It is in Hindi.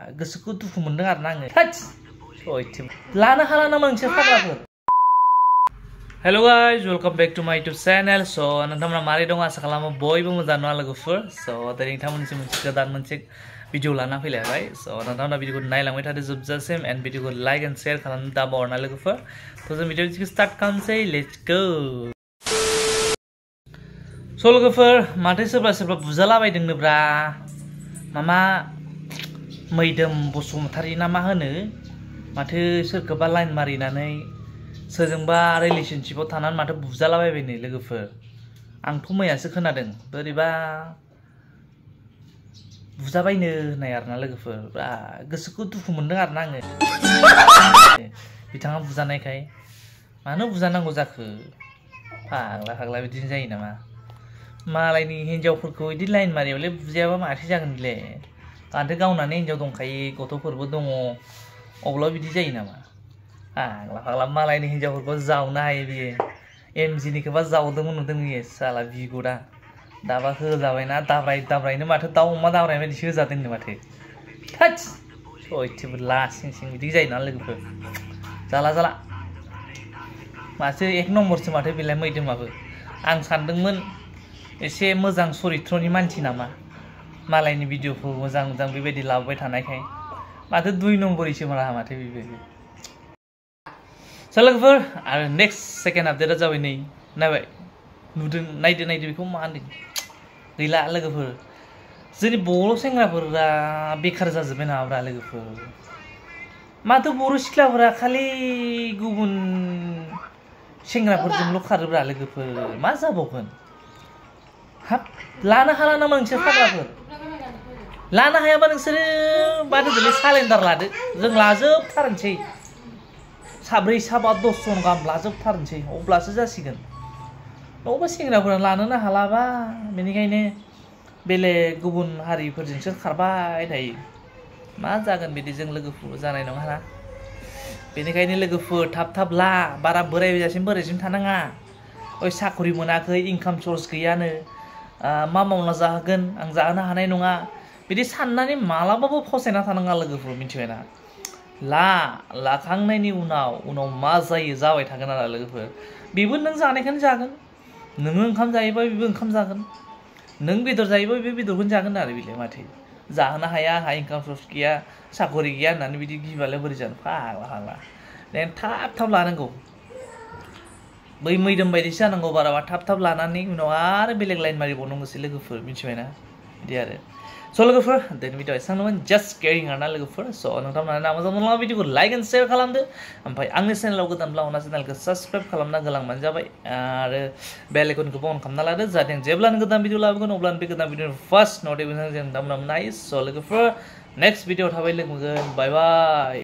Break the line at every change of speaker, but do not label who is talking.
गोसोखौ दुखु मोनदों आरो ना आङो लानो हाला नामा नोंसोर फाग्लाफोर hello guys welcome back to my YouTube channel so नोंथांमोना मारै दं आसा खालामो बयबो मोजां नङा लोगोफोर सो दिनै नोंथांमोननिसिम मोनसे गोदान मोनसे भिडिअ लाना फैलायबाय सो नोंथांमोना भिडिअखौ नायलांबाय थादो जोबजासिम एन्ड भिडिअखौ लाइक एन्ड शेयार खालामनो दाबावना लोगोफोर तो जों भिडिअखौ स्टार्ट खालामसै लेट्स गो सो लोगोफोर माथो सोरबा सोरबा बुजालाबायदोंनोब्रा मामा मैदोम बसुमतारी ना मा होनो माथो सोरखौबा लाइन मारिनानै सोरजोंबा रिलेशनशिपआव थानानै माथो बुजालाबायबायनो लोगोफोर आंथ' मैयासो खोनादों बोरैबा बुजाबायनो होननाय आरोना लोगोफोर बा गोसोखौ दुखु मोनदों आरोना आङो बिथाङा बुजानायखाय मानो बुजानांगौ जाखो फाग्ला फाग्ला बिदिनो जायो नामा मालायनि हिन्जावफोरखौ बिदि लाइन मारियावलाय बुजायाबा माथो जागोनलै दाथ' गावनानै हिन्जाव दंखायो गथ'फोरबो दङ अब्ला बिदि जायो नामा फाग्ला फाग्ला मालायनि हिन्जावफोरखौ जावनो हायो बियो एमजिनिखौबा जावदोंमोन नुदों बियो साला बिगुरा दाबा होजाबायना दाब्राय दाब्रायनो माथो दाउ अमा दाब्राय बायदिसो होजादोंनो माथो थोद सयथिबो लासिं सिं बिदि जायो ना लोगोफोर जाला जाला माथो एक नम्बरसो माथो बेलाय मैदोमाबो आं सानदोंमोन एसे मोजां चरित्रनि मानसि नामा मालायनि भिडिअखौ मोजां मोजां बेबायदि लाबोबाय थानायखाय माथो 2 नम्बरसो माथो बेबायदि लोगोफोर आरो नेक्स्ट सेकेन्ड आपडेटआ जाबाय नै नायबाय नुदों नायदो बेखौ मा होनदों गैला लोगोफोर जोंनि बर' सेंग्राफोरा बेखार जाजोब्बाय नामाब्रा लोगोफोर माथो बर' सिख्लाफोरा खालि गुबुन सेंग्राफोरजोंल' खारोब्रा लोगोफोर मा जाबावगोन हाब लानो हाला नामा नोंसोर फाग्लाफोर लानो हायाबा नोंसोरो बादोलै सालेन्डार लादो जों लाजोबथारनोसै साब्रै साबा 10 जन गाहाम लाजोबथारनोसै अब्लासो जासिगोन नङाबा सेंग्राफोरा लानोनो हालाबा बेनिखायनो बेलेग गुबुन हारिफोरजोंसो खारबाय थायो मा जागोन बिदिजों लोगोफोर जानाय नङा ना बेनिखायनो लोगोफोर थाब ला बारा बोरायजासिम थानाङा ओइ साखरि मोनाखै इनकाम सर्स गैयानो मा मावना जाहोगोन आं जाहोनो हानाय नङा बिदि साननानै मालाबाबो फसायना थानाङा लोगोफोर मिथिबायना लाखांनायनि उनाव मा जायो जाबाय थागोन आरो लोगोफोर बेबो नों जानायखौनो जागोन नोङो ओंखाम जायोबा बेबो ओंखाम जागोन नों बेदर जायोबा बे बेदरखौनो जागोन आरो बेलाय माथो जाहोनो हाया आंहा इनकाम सर्स गैया साखरि गैया होननानै बिदि गिबालाय बोरै जानो फाग्ला फाग्ला थाब लानांगौ बै मैदोम बायदिसो जानांगौ बाराबा थाब लानानै उनाव आरो बेलेग लाइन मारिबावनांगौसै लोगोफोर मिथिबायना बिदि आरो स' लोगोफोर दिनै भिडिअ एसेबांनोमोन जास्ट केयारिं आरोना लोगोफोर स' नोंथांमोना मोजां मोनोब्ला भिडिअखौ लाइक एन्ड शेयार खालामदो ओमफ्राय आंनि चेनेलाव गोदानब्ला अनना चेनेलखौ साबस्क्राइब खालामना गोलांबानो जाबाय आरो बेल आइकनखौबो अन खालामना लादो जाहाथे जेब्लानो गोदान भिडिअ लाबोगोन अब्लानो बे गोदान भिडिअनि फार्स्ट नटिफिकेसन जों नोंथांमोना मोननो हायो स' लोगोफोर नेक्स्ट भिडिअ थाबाय लोगो मोनगोन बाय बाय